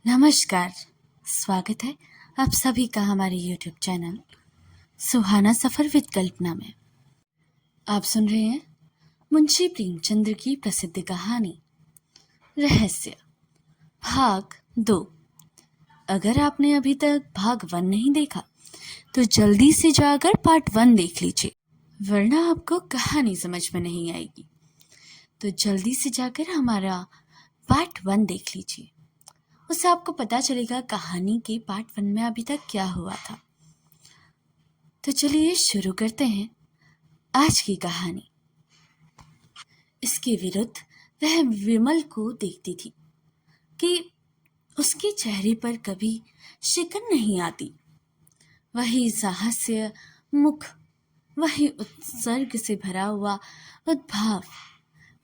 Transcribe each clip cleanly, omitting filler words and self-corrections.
नमस्कार। स्वागत है आप सभी का हमारे YouTube channel Suhana Safar with Kalpana में। आप सुन रहे हैं मुंशी प्रेमचंद्र की प्रसिद्ध कहानी रहस्य भाग 2। अगर आपने अभी तक भाग 1 नहीं देखा तो जल्दी से जाकर पार्ट 1 देख लीजिए, वरना आपको कहानी समझ में नहीं आएगी। तो जल्दी से जाकर हमारा पार्ट 1 देख लीजिए, उससे आपको पता चलेगा कहानी के पार्ट 1 में अभी तक क्या हुआ था। तो चलिए शुरू करते हैं आज की कहानी। इसके विरुद्ध वह विमल को देखती थी कि उसके चेहरे पर कभी शिकन नहीं आती। वही साहस्य मुख, वही उत्सर्ग से भरा हुआ उद्भाव,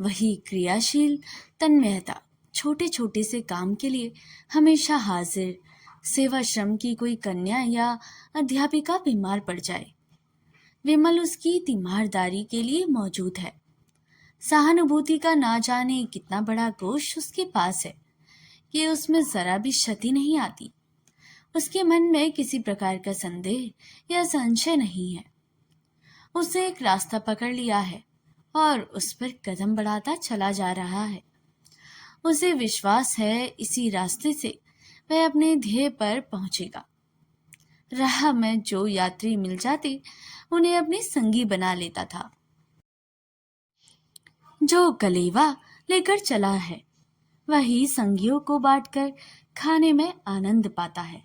वही क्रियाशील तन्मयता। छोटे छोटे से काम के लिए हमेशा हाजिर, सेवाश्रम की कोई कन्या या अध्यापिका बीमार पड़ जाए, विमल उसकी तीमारदारी के लिए मौजूद है। सहानुभूति का ना जाने कितना बड़ा कोष उसके पास है कि उसमें जरा भी क्षति नहीं आती। उसके मन में किसी प्रकार का संदेह या संशय नहीं है। उसने एक रास्ता पकड़ लिया है और उस पर कदम बढ़ाता चला जा रहा है। उसे विश्वास है इसी रास्ते से वह अपने ध्येय पर पहुंचेगा। राह में जो यात्री मिल जाते उन्हें अपने संगी बना लेता था। जो कलेवा लेकर चला है वही संगियों को बांटकर खाने में आनंद पाता है।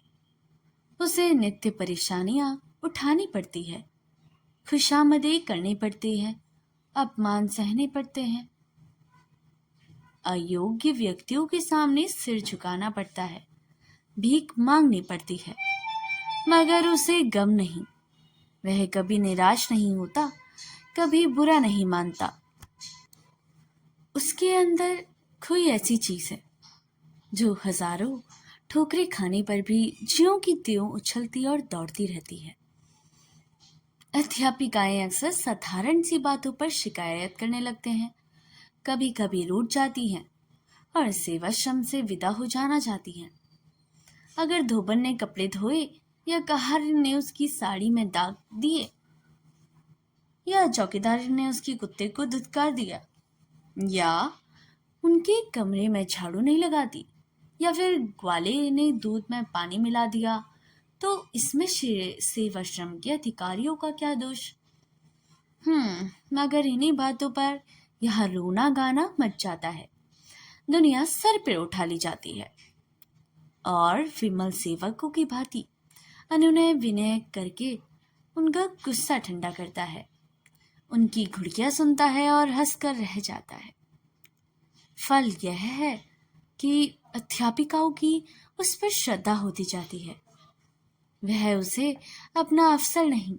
उसे नित्य परेशानियां उठानी पड़ती है, खुशामदी करनी पड़ती है, अपमान सहने पड़ते हैं, अयोग्य व्यक्तियों के सामने सिर झुकाना पड़ता है, भीख मांगनी पड़ती है, मगर उसे गम नहीं। वह कभी निराश नहीं होता, कभी बुरा नहीं मानता। उसके अंदर कोई ऐसी चीज है जो हजारों ठोकरें खाने पर भी ज्यों की त्यों उछलती और दौड़ती रहती है। अध्यापिकाएं अक्सर साधारण सी बातों पर शिकायत करने लगते हैं, कभी कभी रूठ जाती हैं और सेवाश्रम से विदा हो जाना चाहती हैं। अगर धोबन ने कपड़े धोए या कहार ने उसकी साड़ी में दाग दिए या चौकीदार ने उसके कुत्ते को धुतकार दिया या उनके कमरे में झाड़ू नहीं लगाती या फिर ग्वाले ने दूध में पानी मिला दिया, तो इसमें सेवाश्रम के अधिकारियों का क्या दोष? मगर इन्हीं बातों पर यह रोना गाना मच जाता है, दुनिया सर पे उठा ली जाती है और विमल सेवकों की भांति अनुनय विनय करके उनका गुस्सा ठंडा करता है, उनकी घुड़कियां सुनता है और हंसकर रह जाता है। फल यह है कि अध्यापिकाओं की उस पर श्रद्धा होती जाती है। वह उसे अपना अफसर नहीं,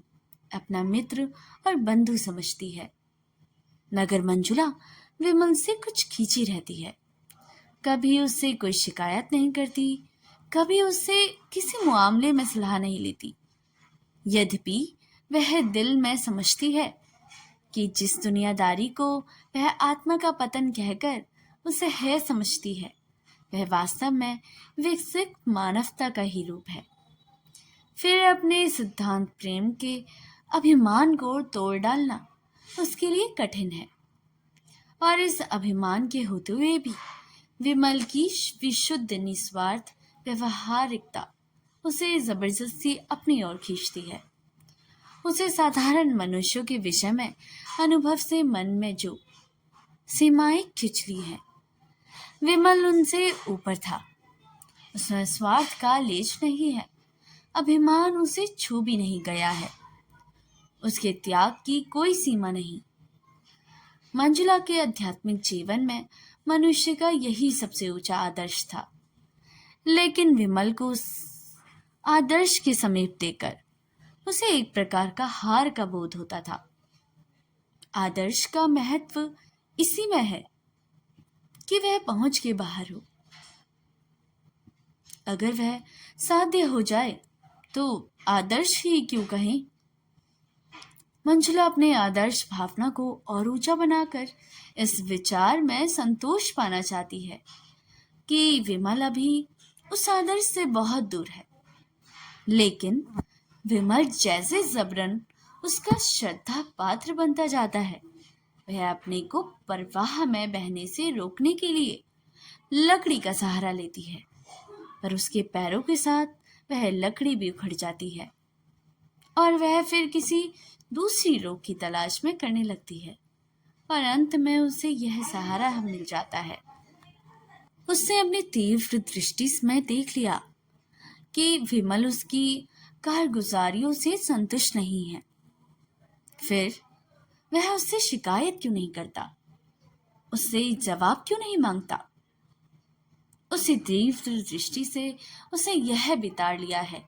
अपना मित्र और बंधु समझती है। मगर मंजुला विमल से कुछ खींची रहती है, कभी उससे कोई शिकायत नहीं करती, कभी उससे किसी मामले में सलाह नहीं लेती। यद्यपि वह दिल में समझती है कि जिस दुनियादारी को वह आत्मा का पतन कहकर उसे है समझती है, वह वास्तव में विकसित मानवता का ही रूप है। फिर अपने सिद्धांत प्रेम के अभिमान को तोड़ डालना उसके लिए कठिन है, और इस अभिमान के होते हुए भी विमल की विशुद्ध निस्वार्थ व्यवहारिकता उसे जबरदस्ती अपनी ओर खींचती है। उसे साधारण मनुष्यों के विषय में अनुभव से मन में जो सीमाएं खिंच ली है, विमल उनसे ऊपर था। उसमें स्वार्थ का लेश नहीं है, अभिमान उसे छू भी नहीं गया है, उसके त्याग की कोई सीमा नहीं। मंजुला के आध्यात्मिक जीवन में मनुष्य का यही सबसे ऊंचा आदर्श था, लेकिन विमल को उस आदर्श के समीप देकर उसे एक प्रकार का हार का बोध होता था। आदर्श का महत्व इसी में है कि वह पहुंच के बाहर हो। अगर वह साध्य हो जाए तो आदर्श ही क्यों कहें। मंजुला अपने आदर्श भावना को और ऊंचा बनाकर इस विचार में संतोष पाना चाहती है कि विमल अभी उस आदर्श से बहुत दूर है। लेकिन विमल जैसे जबरन उसका श्रद्धा पात्र बनता जाता है, वह अपने को प्रवाह में बहने से रोकने के लिए लकड़ी का सहारा लेती है, पर उसके पैरों के साथ वह लकड़ी भी उखड़ जाती है और वह फिर किसी दूसरी रोक की तलाश में करने लगती है और अंत में उसे यह सहारा मिल जाता है। उसने अपनी तीव्र दृष्टि में देख लिया कि विमल उसकी कारगुजारियों से संतुष्ट नहीं है। फिर वह उससे शिकायत क्यों नहीं करता, उससे जवाब क्यों नहीं मांगता? उसी तीव्र दृष्टि से उसे यह बिताड़ लिया है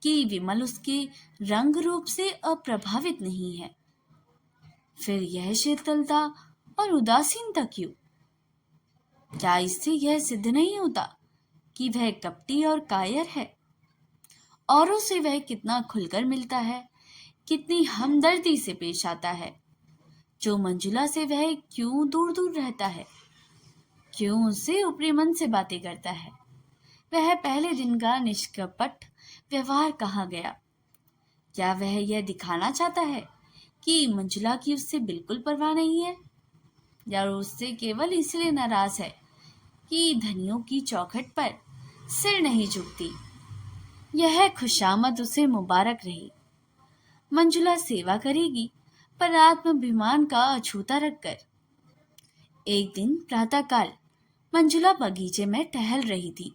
कि विमल उसके रंग रूप से अप्रभावित नहीं है। फिर यह शीतलता और उदासीनता क्यों? क्या इससे यह सिद्ध नहीं होता कि वह कपटी और कायर है? औरों से वह कितना खुलकर मिलता है, कितनी हमदर्दी से पेश आता है। जो मंजुला से वह क्यों दूर दूर रहता है, क्यों उससे ऊपरी मन से बातें करता है? वह पहले दिन का निष्कपट व्यवहार कहाँ गया? क्या वह यह दिखाना चाहता है कि मंजुला की उससे बिल्कुल परवाह नहीं है, या उससे केवल इसलिए नाराज है कि धनियों की चौखट पर सिर नहीं झुकती? यह खुशामद उसे मुबारक रही। मंजुला सेवा करेगी, पर आत्माभिमान का अछूता रखकर। एक दिन प्रातःकाल मंजुला बगीचे में टहल रही थी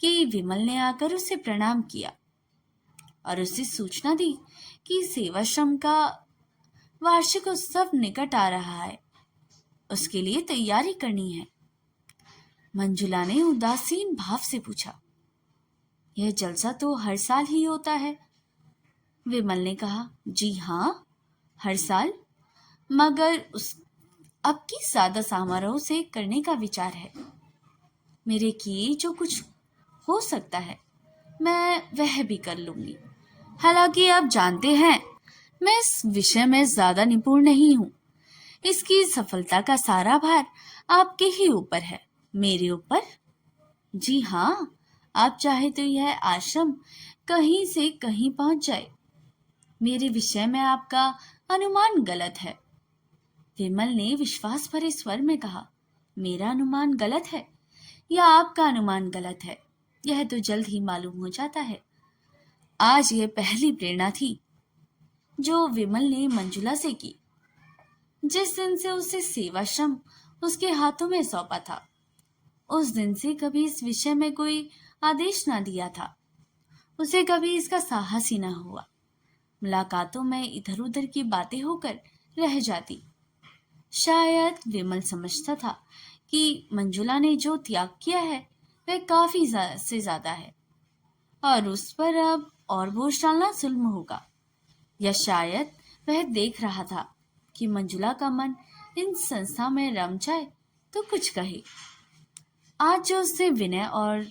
कि विमल ने आकर उसे प्रणाम किया और उसे सूचना दी कि सेवाश्रम का वार्षिक उत्सव निकट आ रहा है, उसके लिए तैयारी करनी है। मंजुला ने उदासीन भाव से पूछा, यह जलसा तो हर साल ही होता है? विमल ने कहा, जी हाँ, हर साल, मगर उस अब की सादा समारोह से करने का विचार है। मेरे किए जो कुछ हो सकता है मैं वह भी कर लूंगी। हालांकि आप जानते हैं मैं इस विषय में ज्यादा निपुण नहीं हूँ। इसकी सफलता का सारा भार आपके ही ऊपर है। मेरे ऊपर? जी हाँ, आप चाहे तो यह आश्रम कहीं से कहीं पहुंच जाए। मेरे विषय में आपका अनुमान गलत है। विमल ने विश्वास भरे स्वर में कहा, मेरा अनुमान गलत है या आपका अनुमान गलत है, यह तो जल्द ही मालूम हो जाता है। आज यह पहली प्रेरणा थी जो विमल ने मंजुला से की। जिस दिन से उसे सेवाश्रम उसके हाथों में सौंपा था, उस दिन से कभी इस विषय में कोई आदेश ना दिया था। उसे कभी इसका साहस ही ना हुआ। मुलाकातों में इधर उधर की बातें होकर रह जाती। शायद विमल समझता था कि मंजुला ने जो त्याग किया है वह काफी से ज्यादा है और उस पर अब और बोझ डालना जुल्म होगा। या शायद वह देख रहा था कि मंजुला का मन इन संस्था में रम जाए तो कुछ कहे। आज जो उससे विनय और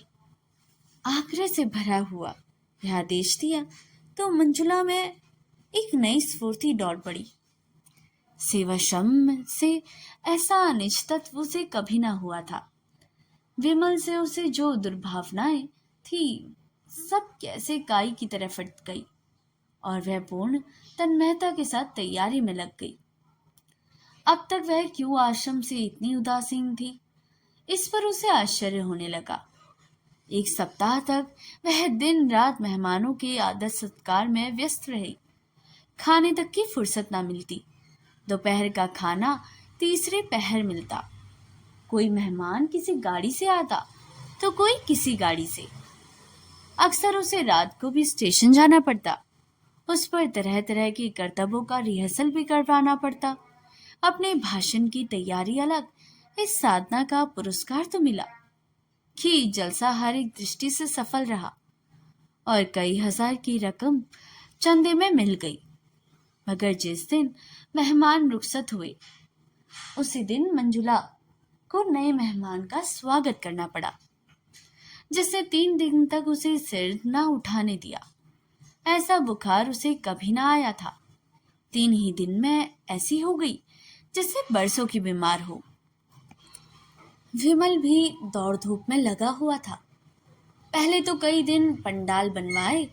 आग्रह से भरा हुआ यह आदेश दिया तो मंजुला में एक नई स्फूर्ति दौड़ पड़ी। सेवाश्रम से ऐसा अनिश्चितत्व उसे कभी ना हुआ था। विमल से उसे जो दुर्भावनाएं थी सब कैसे काई की तरह फट गई और वह पूर्ण तन्मयता के साथ तैयारी में लग गई। अब तक वह क्यों आश्रम से इतनी उदासीन थी, इस पर उसे आश्चर्य होने लगा। एक सप्ताह तक वह दिन रात मेहमानों के आदर सत्कार में व्यस्त रही। खाने तक की फुर्सत ना मिलती। दोपहर का खाना तीसरे पहर मिलता। कोई मेहमान किसी गाड़ी से आता तो कोई किसी गाड़ी से। अक्सर उसे रात को भी स्टेशन जाना पड़ता। उस पर तरह तरह के कर्तव्यों का रिहर्सल भी करवाना पड़ता। अपने भाषण की तैयारी अलग, इस साधना का पुरस्कार तो मिला कि जलसा हर एक दृष्टि से सफल रहा और कई हजार की रकम चंदे में मिल गई। मगर जिस दिन मेहमान रुखसत हुए उसी दिन मंजुला को नए मेहमान का स्वागत करना पड़ा, जिसने 3 दिन तक उसे सिर न उठाने दिया। ऐसा बुखार उसे कभी ना आया था। 3 ही दिन में ऐसी हो गई जैसे बरसों की बीमार हो। विमल भी दौड़ धूप में लगा हुआ था। पहले तो कई दिन पंडाल बनवाए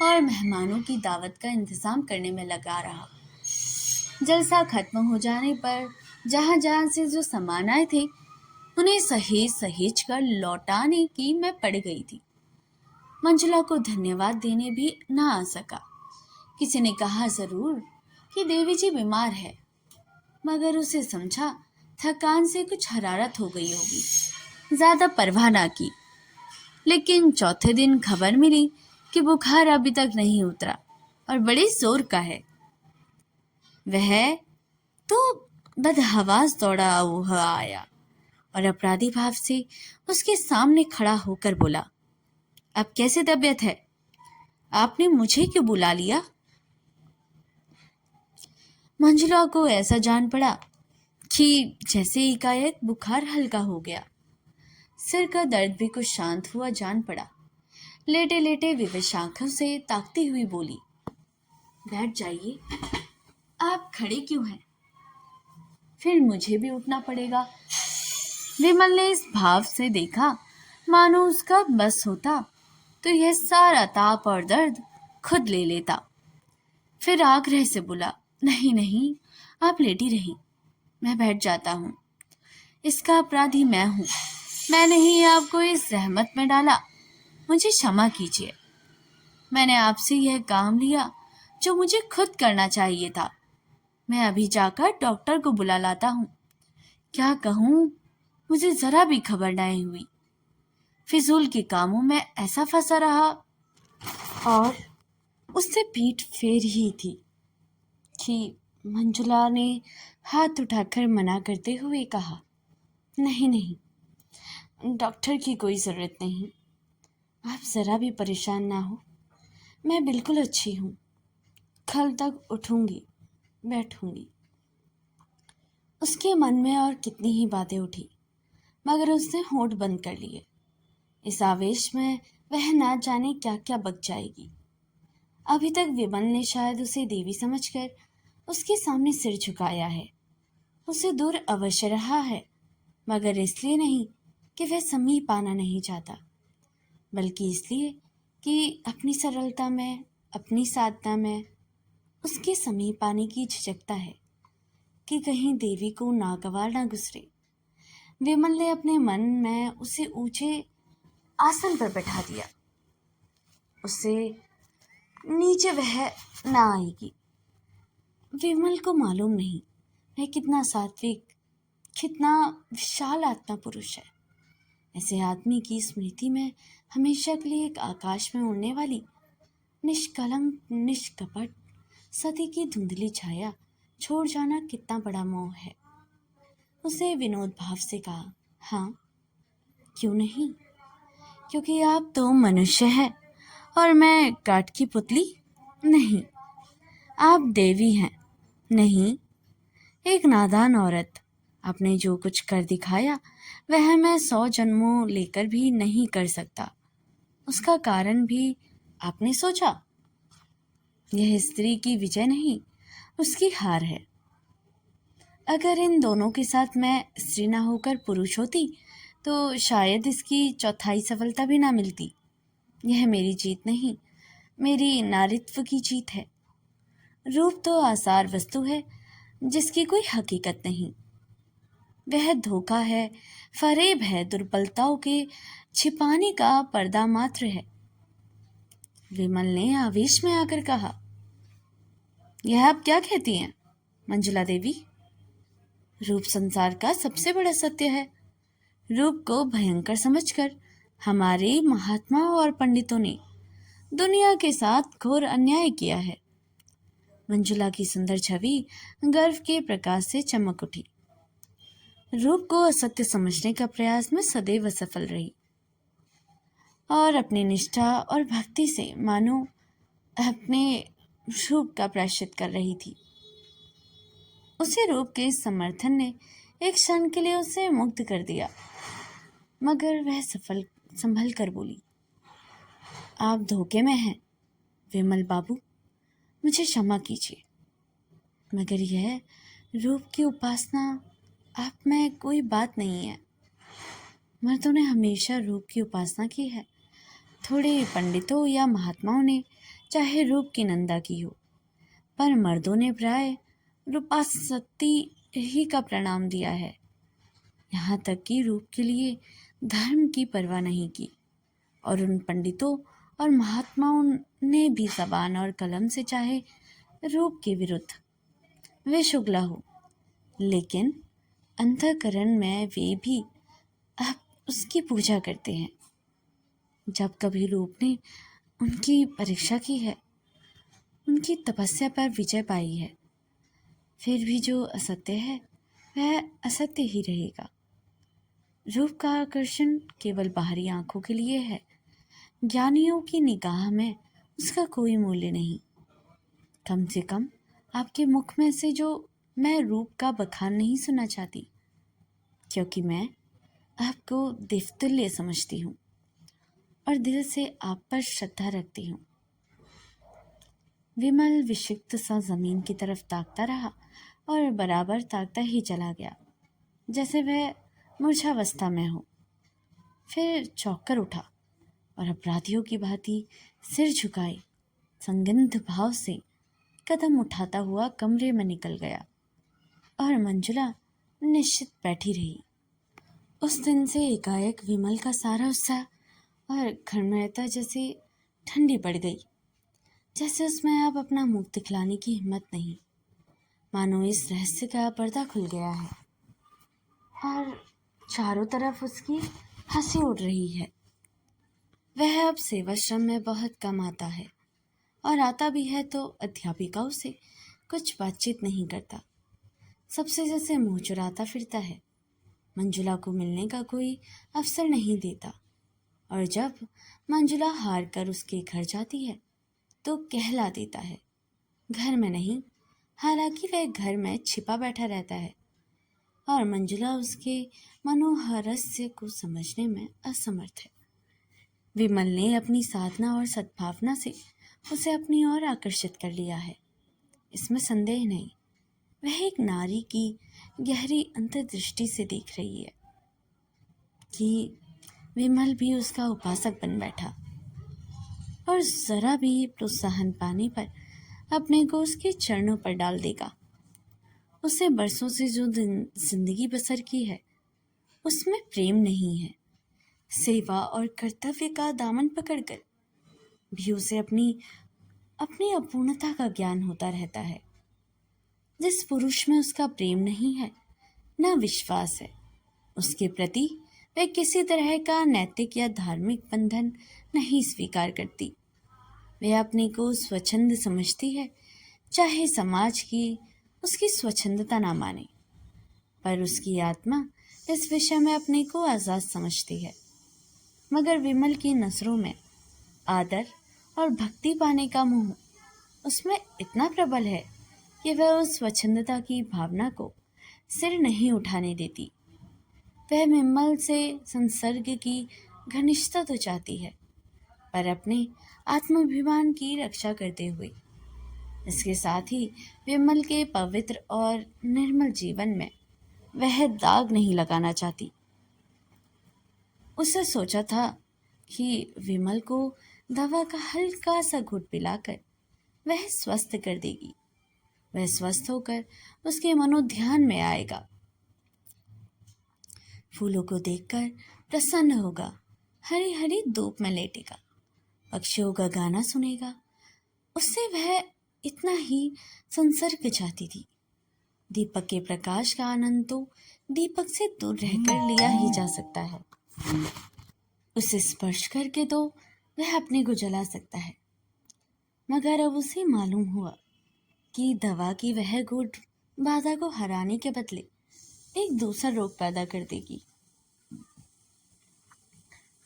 और मेहमानों की दावत का इंतजाम करने में लगा रहा। जलसा खत्म हो जाने पर जहां जहां से जो सामान आए थे उन्हें सहेज सहेज कर लौटाने की मैं पड़ गई थी। मंजुला को धन्यवाद देने भी ना आ सका। किसी ने कहा जरूर कि देवी जी बीमार है, मगर उसे समझा थकान से कुछ हरारत हो गई होगी, ज्यादा परवाह ना की। लेकिन चौथे दिन खबर मिली कि बुखार अभी तक नहीं उतरा और बड़े जोर का है। वह तो बदहवास दौड़ा हुआ आया और अपराधी भाव से उसके सामने खड़ा होकर बोला, अब कैसे तबीयत है? आपने मुझे क्यों बुला लिया? मंजुला को ऐसा जान पड़ा कि जैसे एकाएक बुखार हल्का हो गया। सिर का दर्द भी कुछ शांत हुआ जान पड़ा। लेटे लेटे विवश आंखों से ताकती हुई बोली, बैठ जाइए, आप खड़े क्यों हैं? फिर मुझे भी उठना पड़ेगा। विमल ने इस भाव से देखा मानो उसका बस होता तो यह सारा ताप और दर्द खुद ले लेता। फिर आग्रह से बोला, नहीं नहीं, आप लेटी रही, मैं बैठ जाता हूँ। इसका अपराधी मैं हूँ, मैंने ही आपको इस रहमत में डाला, मुझे क्षमा कीजिए। मैंने आपसे यह काम लिया जो मुझे खुद करना चाहिए था। मैं अभी जाकर डॉक्टर को बुला लाता हूँ। क्या कहूँ, मुझे जरा भी खबर नहीं हुई। फिजूल के कामों में ऐसा फंसा रहा और उससे पीठ फेर ही थी कि मंजुला ने हाथ उठाकर मना करते हुए कहा, नहीं नहीं, डॉक्टर की कोई ज़रूरत नहीं, आप ज़रा भी परेशान ना हो, मैं बिल्कुल अच्छी हूँ, कल तक उठूंगी, बैठूंगी। उसके मन में और कितनी ही बातें उठी, मगर उसने होंठ बंद कर लिए। इस आवेश में वह ना जाने क्या क्या बक जाएगी। अभी तक विमल ने शायद उसे देवी समझकर उसके सामने सिर झुकाया है, उसे दूर अवश्य रहा है, मगर इसलिए नहीं कि वह समीप आना नहीं चाहता, बल्कि इसलिए कि अपनी सरलता में, अपनी साधना में उसके समीप आने की झिझकता है कि कहीं देवी को नागवार ना गुजरे। विमल ने अपने मन में उसे ऊंचे आसन पर बैठा दिया। उसे नीचे वह ना आएगी। विमल को मालूम नहीं वह कितना सात्विक, कितना विशाल आत्मा पुरुष है। ऐसे आदमी की स्मृति में हमेशा के लिए एक आकाश में उड़ने वाली निष्कलंक, निष्कपट सती की धुंधली छाया छोड़ जाना कितना बड़ा मोह है। उसे विनोद भाव से कहा, हाँ क्यों नहीं, क्योंकि आप तो मनुष्य है और मैं काठ की पुतली नहीं, आप देवी हैं। नहीं, एक नादान औरत। आपने जो कुछ कर दिखाया वह मैं 100 जन्मों लेकर भी नहीं कर सकता। उसका कारण भी आपने सोचा? यह स्त्री की विजय नहीं, उसकी हार है। अगर इन दोनों के साथ मैं स्त्री ना होकर पुरुष होती तो शायद इसकी चौथाई सफलता भी ना मिलती। यह मेरी जीत नहीं, मेरी नारित्व की जीत है। रूप तो आसार वस्तु है जिसकी कोई हकीकत नहीं। वह धोखा है, फरेब है, दुर्बलताओं के छिपाने का पर्दा मात्र है। विमल ने आवेश में आकर कहा, यह आप क्या कहती हैं मंजुला देवी? रूप संसार का सबसे बड़ा सत्य है। रूप को भयंकर समझकर हमारे महात्मा और पंडितों ने दुनिया के साथ घोर अन्याय किया है। मंजुला की सुंदर छवि गर्व के प्रकाश से चमक उठी। रूप को असत्य समझने का प्रयास में सदैव असफल रही और अपनी निष्ठा और भक्ति से मानो अपने रूप का प्रायश्चित कर रही थी। उसे रूप के समर्थन ने एक क्षण के लिए उसे मुक्त कर दिया, मगर वह संभल कर बोली, आप धोखे में हैं विमल बाबू, मुझे क्षमा कीजिए, मगर यह रूप की उपासना आप में कोई बात नहीं है। मर्दों ने हमेशा रूप की उपासना की है थोड़े पंडितों या महात्माओं ने चाहे रूप की निंदा की हो, पर मर्दों ने प्राय रूपासक्ति ही का प्रणाम दिया है। यहाँ तक कि रूप के लिए धर्म की परवाह नहीं की। और उन पंडितों और महात्माओं ने भी जबान और कलम से चाहे रूप के विरुद्ध वे शुक्ला हो, लेकिन अंतःकरण में वे भी अब उसकी पूजा करते हैं। जब कभी रूप ने उनकी परीक्षा की है, उनकी तपस्या पर विजय पाई है, फिर भी जो असत्य है वह असत्य ही रहेगा। रूप का आकर्षण केवल बाहरी आंखों के लिए है। ज्ञानियों की निगाह में उसका कोई मूल्य नहीं। कम से कम आपके मुख में से जो मैं रूप का बखान नहीं सुनना चाहती, क्योंकि मैं आपको देवतुल्य समझती हूँ और दिल से आप पर श्रद्धा रखती हूँ। विमल विक्षिप्त सा जमीन की तरफ ताकता रहा और बराबर ताकता ही चला गया, जैसे वह मूर्छावस्था में हो। फिर चौंक उठा और अपराधियों की भांति सिर झुकाए संदिग्ध भाव से कदम उठाता हुआ कमरे में निकल गया और मंजुला निश्चित बैठी रही। उस दिन से एकाएक विमल का सारा उत्साह और घरमयता जैसे ठंडी पड़ गई, जैसे उसमें अब अपना मुख दिखलाने की हिम्मत नहीं। मानो इस रहस्य का पर्दा खुल गया है और चारों तरफ उसकी हंसी उड़ रही है। वह अब सेवाश्रम में बहुत कम आता है और आता भी है तो अध्यापिकाओं से कुछ बातचीत नहीं करता। सबसे जैसे मुंह चुराता फिरता है। मंजुला को मिलने का कोई अवसर नहीं देता और जब मंजुला हार कर उसके घर जाती है तो कहला देता है घर में नहीं, हालांकि वह घर में छिपा बैठा रहता है और मंजुला उसके मनोहारस्य को समझने में असमर्थ है। विमल ने अपनी साधना और सद्भावना से उसे अपनी ओर आकर्षित कर लिया है, इसमें संदेह नहीं। वह एक नारी की गहरी अंतर्दृष्टि से देख रही है कि विमल भी उसका उपासक बन बैठा और जरा भी प्रोत्साहन पाने पर अपने को उसके चरणों पर डाल देगा। उसे बरसों से जो जिंदगी बसर की है उसमें प्रेम नहीं है। सेवा और कर्तव्य का दामन पकड़कर भी उसे अपनी अपनी अपूर्णता का ज्ञान होता रहता है। जिस पुरुष में उसका प्रेम नहीं है, न विश्वास है, उसके प्रति वह किसी तरह का नैतिक या धार्मिक बंधन नहीं स्वीकार करती। वह अपने को स्वच्छंद समझती है, चाहे समाज की उसकी स्वच्छंदता ना माने, पर उसकी आत्मा इस विषय में अपने को आज़ाद समझती है। मगर विमल की नजरों में आदर और भक्ति पाने का मोह उसमें इतना प्रबल है कि वह उस स्वच्छंदता की भावना को सिर नहीं उठाने देती। वह विमल से संसर्ग की घनिष्ठता तो चाहती है, पर अपने आत्माभिमान की रक्षा करते हुए। इसके साथ ही विमल के पवित्र और निर्मल जीवन में वह दाग नहीं लगाना चाहती। उसने सोचा था कि विमल को दवा का हल्का सा घूंट पिलाकर वह स्वस्थ कर देगी। वह स्वस्थ होकर उसके मनोध्यान में आएगा, फूलों को देखकर प्रसन्न होगा, हरी हरी धूप में लेटेगा, पक्षियों का गाना सुनेगा। उससे वह इतना ही संसर्ग चाहती थी। दीपक के प्रकाश का आनंद तो दीपक से दूर रहकर लिया ही जा सकता है। उसे स्पर्श करके तो वह अपने को जला सकता है, मगर अब उसे मालूम हुआ कि दवा की वह घूंट बाधा को हराने के बदले एक दूसरा रोग पैदा कर देगी।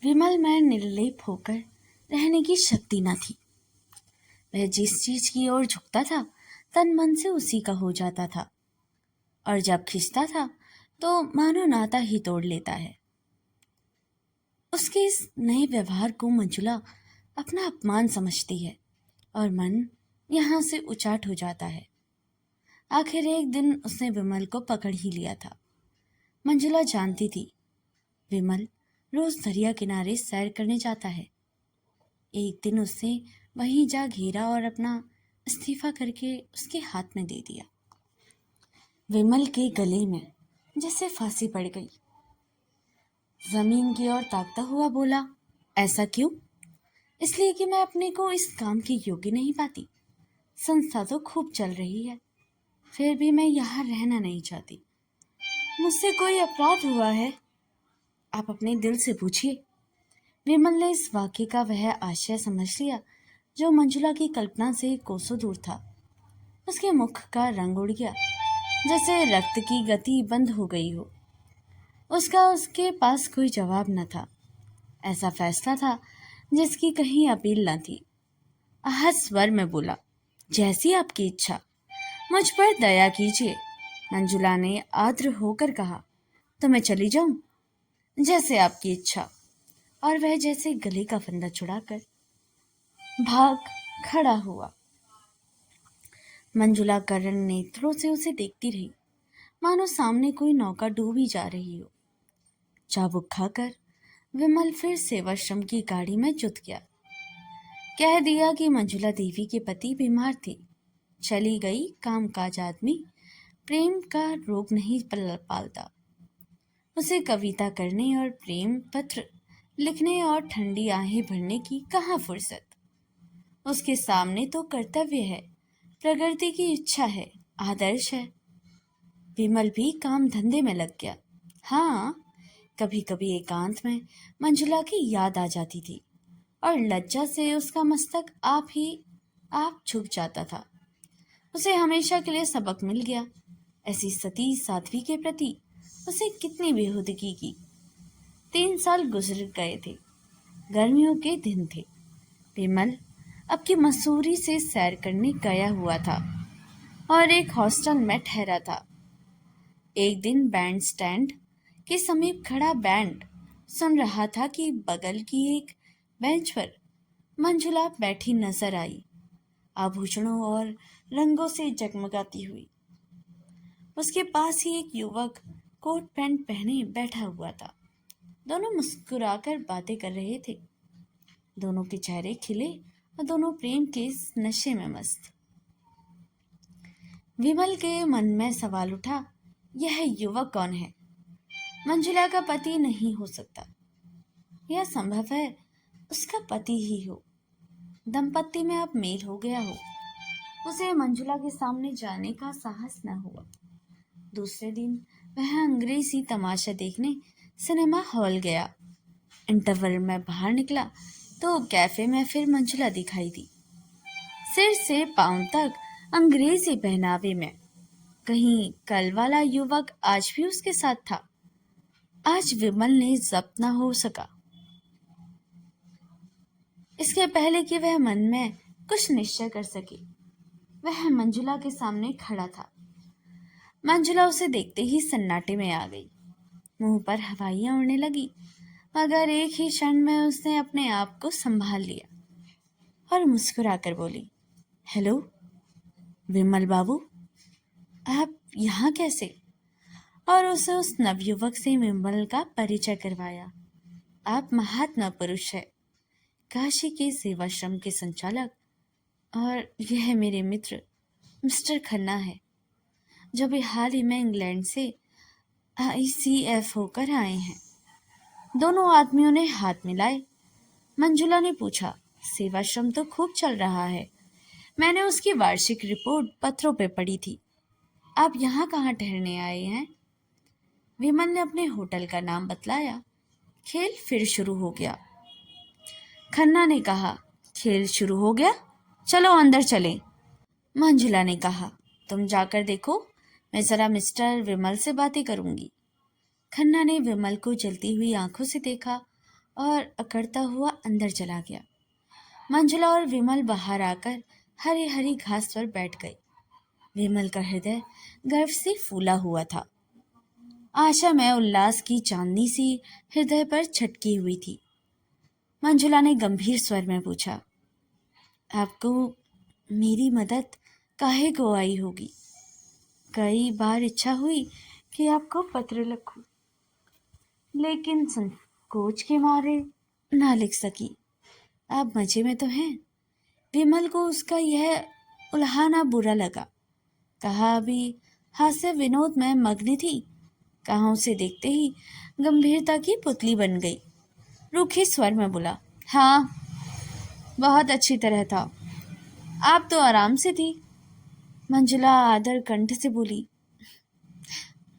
विमल में निर्लेप होकर रहने की शक्ति न थी। वह जिस चीज की ओर झुकता था तन मन से उसी का हो जाता था, और जब खिंचता था तो मानो नाता ही तोड़ लेता है। उसके इस नए व्यवहार को मंजुला अपना अपमान समझती है और मन यहाँ से उचाट हो जाता है। आखिर एक दिन उसने विमल को पकड़ ही लिया था। मंजुला जानती थी विमल रोज दरिया किनारे सैर करने जाता है एक दिन उसने वहीं जा घेरा और अपना इस्तीफा करके उसके हाथ में दे दिया। विमल के गले में जैसे फांसी पड़ गई। जमीन की ओर ताकता हुआ बोला, ऐसा क्यों? इसलिए कि मैं अपने को इस काम के योग्य नहीं पाती। संस्था तो खूब चल रही है, फिर भी मैं यहाँ रहना नहीं चाहती। मुझसे कोई अपराध हुआ है? आप अपने दिल से पूछिए। विमल ने इस वाक्य का वह आशय समझ लिया जो मंजुला की कल्पना से कोसों दूर था। उसके मुख का रंग उड़ गया, जैसे रक्त की गति बंद हो गई हो। उसके पास कोई जवाब न था। ऐसा फैसला था जिसकी कहीं अपील न थी। आहत स्वर में बोला, जैसी आपकी इच्छा, मुझ पर दया कीजिए। मंजुला ने आर्द्र होकर कहा, तो मैं चली जाऊं? जैसे आपकी इच्छा। और वह जैसे गले का फंदा छुड़ाकर भाग खड़ा हुआ। मंजुला करण नेत्रों से उसे देखती रही, मानो सामने कोई नौका डूबी जा रही हो। चाबुक खाकर विमल फिर सेवाश्रम की गाड़ी में जुट गया। कह दिया कि मंजुला देवी के पति बीमार थे, चली गई। कामकाज आदमी प्रेम का रोग नहीं पालता। उसे कविता करने और प्रेम पत्र लिखने और ठंडी आहें भरने की कहाँ फुर्सत। उसके सामने तो कर्तव्य है, प्रकृति की इच्छा है, आदर्श है। विमल भी काम धंधे में लग गया। हाँ, कभी कभी एकांत में मंजुला की याद आ जाती थी और लज्जा से उसका मस्तक आप झुक जाता था। उसे हमेशा के लिए सबक मिल गया। ऐसी सती साध्वी के प्रति उसे कितनी बेहूदगी की। 3 साल गुजर गए थे। गर्मियों के दिन थे। विमल अब की मसूरी से सैर करने गया हुआ था और एक हॉस्टल में ठहरा था। एक दिन बैंड स्टैंड के समीप खड़ा बैंड सुन रहा था कि बगल की एक बेंच पर मंजुला बैठी नजर आई, आभूषणों और रंगों से जगमगाती हुई। उसके पास ही एक युवक कोट पैंट पहने बैठा हुआ था। दोनों मुस्कुराकर बातें कर रहे थे। दोनों के चेहरे खिले और दोनों प्रेम के इस नशे में मस्त। विमल के मन में सवाल उठा, यह युवक कौन है? मंजुला का पति नहीं हो सकता। यह संभव है उसका पति ही हो। दंपत्ति में अब मेल हो गया हो। उसे मंजुला के सामने जाने का साहस न हुआ। दूसरे दिन वह अंग्रेजी तमाशा देखने सिनेमा हॉल गया। इंटरवल में बाहर निकला तो कैफे में फिर मंजुला दिखाई दी, सिर से पांव तक अंग्रेजी पहनावे में। कहीं कल वाला युवक आज भी उसके साथ था। आज विमल ने जब्त न हो सका, इसके पहले कि वह मन में कुछ निश्चय कर सके। वह मंजुला के सामने खड़ा था। मंजुला उसे देखते ही सन्नाटे में आ गई। मुंह पर हवाइयां उड़ने लगी, मगर एक ही क्षण में उसने अपने आप को संभाल लिया और मुस्कुराकर बोली, हेलो विमल बाबू, आप यहाँ कैसे? और उसे उस नवयुवक से विमल का परिचय करवाया। आप महात्मा पुरुष है, काशी के सेवाश्रम के संचालक, और यह मेरे मित्र मिस्टर खन्ना है, जो भी हाल ही में इंग्लैंड से ICF होकर आए हैं। दोनों आदमियों ने हाथ मिलाए। मंजुला ने पूछा, सेवाश्रम तो खूब चल रहा है। मैंने उसकी वार्षिक रिपोर्ट पत्रों पे पढ़ी थी। आप यहाँ कहाँ ठहरने आए हैं? विमल ने अपने होटल का नाम बतलाया। खेल फिर शुरू हो गया। खन्ना ने कहा, खेल शुरू हो गया, चलो अंदर चलें। मंजुला ने कहा, तुम जाकर देखो, मैं जरा मिस्टर विमल से बातें करूंगी। खन्ना ने विमल को जलती हुई आंखों से देखा और अकड़ता हुआ अंदर चला गया। मंजुला और विमल बाहर आकर हरी हरी घास पर बैठ गई। विमल का हृदय गर्व से फूला हुआ था। आशा में उल्लास की चांदनी सी हृदय पर छटकी हुई थी। मंजुला ने गंभीर स्वर में पूछा, आपको मेरी मदद काहे को आई होगी? कई बार इच्छा हुई कि आपको पत्र लिखूं, लेकिन संकोच के मारे ना लिख सकी। आप मजे में तो हैं? विमल को उसका यह उल्हाना बुरा लगा। कहा अभी हास्य विनोद में मग्न थी। कहा उसे देखते ही गंभीरता की पुतली बन गई। रूखे स्वर में बोला, हाँ बहुत अच्छी तरह था, आप तो आराम से थी। मंजुला आदर कंठ से बोली,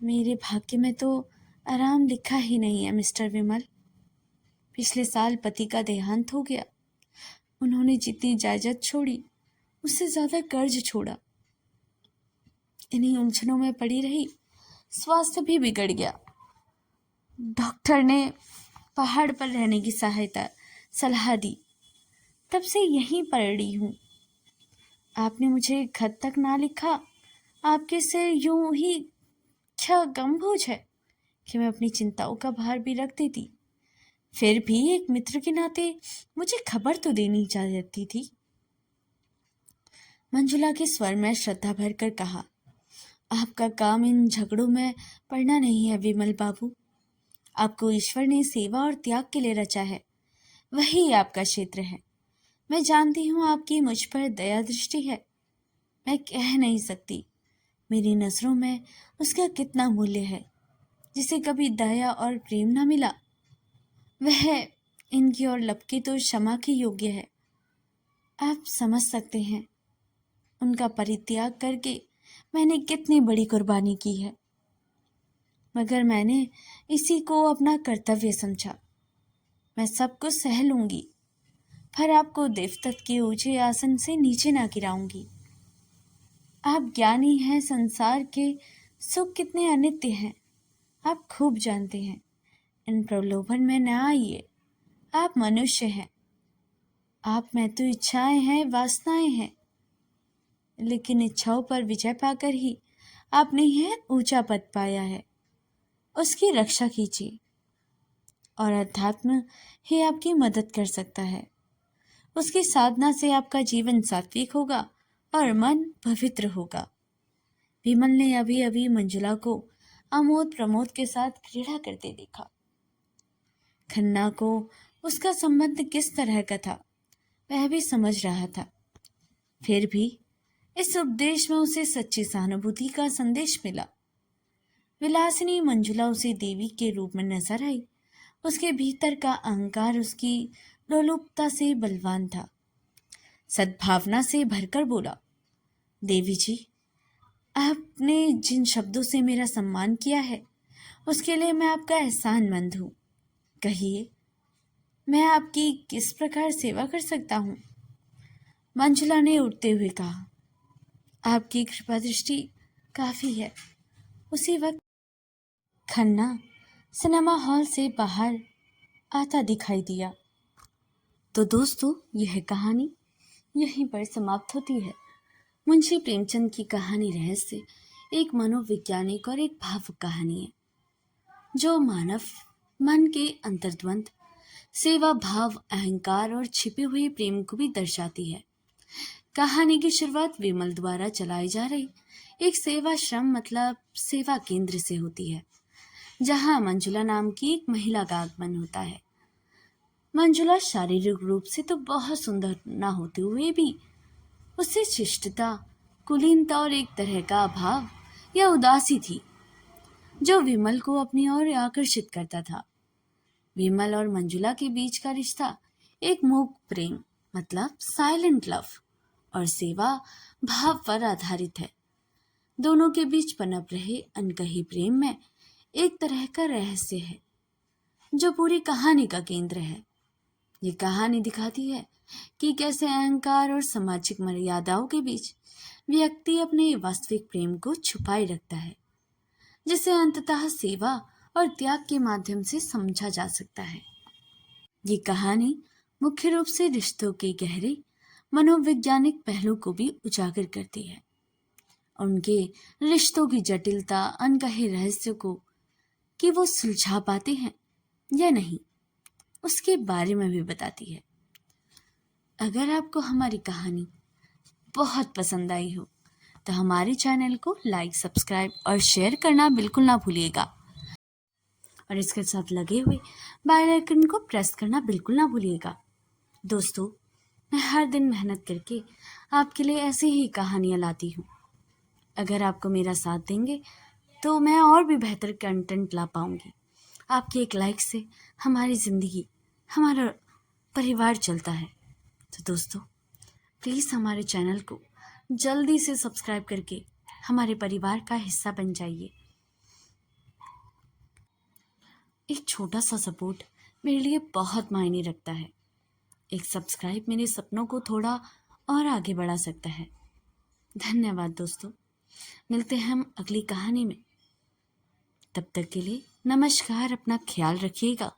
मेरे भाग्य में तो आराम लिखा ही नहीं है मिस्टर विमल। पिछले साल पति का देहांत हो गया। उन्होंने जितनी जायदाद छोड़ी उससे ज्यादा कर्ज छोड़ा। इन्हीं उलझनों में पड़ी रही, स्वास्थ्य भी बिगड़ गया। डॉक्टर ने पहाड़ पर रहने की सलाह दी। तब से यहीं पड़ी हूँ। आपने मुझे खत तक ना लिखा। आपके सिर यूं ही क्या गम बोझ है कि मैं अपनी चिंताओं का भार भी रख देती। फिर भी एक मित्र के नाते मुझे खबर तो देनी चाहती थी। मंजुला के स्वर में श्रद्धा भरकर कहा, आपका काम इन झगड़ों में पड़ना नहीं है विमल बाबू। आपको ईश्वर ने सेवा और त्याग के लिए रचा है, वही आपका क्षेत्र है। मैं जानती हूँ आपकी मुझ पर दया दृष्टि है। मैं कह नहीं सकती मेरी नजरों में उसका कितना मूल्य है। जिसे कभी दया और प्रेम न मिला वह इनकी ओर लपके तो क्षमा के योग्य है। आप समझ सकते हैं उनका परित्याग करके मैंने कितनी बड़ी कुर्बानी की है, मगर मैंने इसी को अपना कर्तव्य समझा। मैं सब कुछ सह लूंगी, पर आपको देवदत्त के ऊंचे आसन से नीचे ना गिराऊंगी। आप ज्ञानी हैं, संसार के सुख कितने अनित्य हैं आप खूब जानते हैं। इन प्रलोभन में न आइए। आप मनुष्य हैं। आप में तो इच्छाएं हैं, वासनाएं हैं, लेकिन इच्छाओं पर विजय पाकर ही आपने यह ऊंचा पद पाया है। उसकी रक्षा कीजिए और अध्यात्म ही आपकी मदद कर सकता है। उसकी साधना से आपका जीवन सात्विक होगा और मन पवित्र होगा। विमल ने अभी अभी मंजुला को आमोद प्रमोद के साथ क्रीड़ा करते देखा। खन्ना को उसका संबंध किस तरह का था वह भी समझ रहा था। फिर भी इस उपदेश में उसे सच्ची सहानुभूति का संदेश मिला। विलासिनी मंजुला उसे देवी के रूप में नजर आई। उसके भीतर का अहंकार उसकी लोलुपता से बलवान था। सद्भावना से भरकर बोला, देवी जी, आपने जिन शब्दों से मेरा सम्मान किया है उसके लिए मैं आपका एहसानमंद हूँ। कहिए, मैं आपकी किस प्रकार सेवा कर सकता हूँ? मंजुला ने उठते हुए कहा, आपकी कृपा दृष्टि काफी है। उसी वक्त खन्ना सिनेमा हॉल से बाहर आता दिखाई दिया। तो दोस्तों, यह कहानी यहीं पर समाप्त होती है। मुंशी प्रेमचंद की कहानी रहस्य एक मनोवैज्ञानिक और एक भावुक कहानी है, जो मानव मन के अंतर्द्वंद, सेवा भाव, अहंकार और छिपे हुए प्रेम को भी दर्शाती है। कहानी की शुरुआत विमल द्वारा चलाई जा रही एक सेवाश्रम मतलब सेवा केंद्र से होती है, जहां मंजुला नाम की एक महिला का आगमन होता है। मंजुला शारीरिक रूप से तो बहुत सुंदर न होते हुए भी उससे शिष्टता, कुलीनता और एक तरह का अभाव या उदासी थी, जो विमल को अपनी ओर आकर्षित करता था। विमल और मंजुला के बीच का रिश्ता एक मूक प्रेम मतलब साइलेंट लव और सेवा भाव पर आधारित है। दोनों के बीच पनप रहे अनकही प्रेम में एक तरह का रहस्य है, जो पूरी कहानी का केंद्र है। ये कहानी दिखाती है कि कैसे अहंकार और सामाजिक मर्यादाओं के बीच व्यक्ति अपने वास्तविक प्रेम को छुपाए रखता है, जिसे अंततः सेवा और त्याग के माध्यम से समझा जा सकता है। ये कहानी मुख्य रूप से रिश्तों के गहरे मनोवैज्ञानिक पहलू को भी उजागर करती है। उनके रिश्तों की जटिलता, अनकहे रहस्यों को कि वो सुलझा पाते हैं या नहीं, उसके बारे में भी बताती है। अगर आपको हमारी कहानी बहुत पसंद आई हो तो हमारे चैनल को लाइक, सब्सक्राइब और शेयर करना बिल्कुल ना भूलिएगा, और इसके साथ लगे हुए बेल आइकन को प्रेस करना बिल्कुल ना भूलिएगा। दोस्तों, मैं हर दिन मेहनत करके आपके लिए ऐसी ही कहानियाँ लाती हूँ। अगर आपको मेरा साथ देंगे तो मैं और भी बेहतर कंटेंट ला पाऊँगी। आपके एक लाइक से हमारी ज़िंदगी, हमारा परिवार चलता है। तो दोस्तों, प्लीज़ हमारे चैनल को जल्दी से सब्सक्राइब करके हमारे परिवार का हिस्सा बन जाइए। एक छोटा सा सपोर्ट मेरे लिए बहुत मायने रखता है। एक सब्सक्राइब मेरे सपनों को थोड़ा और आगे बढ़ा सकता है। धन्यवाद दोस्तों। मिलते हैं हम अगली कहानी में। तब तक के लिए नमस्कार, अपना ख्याल रखिएगा।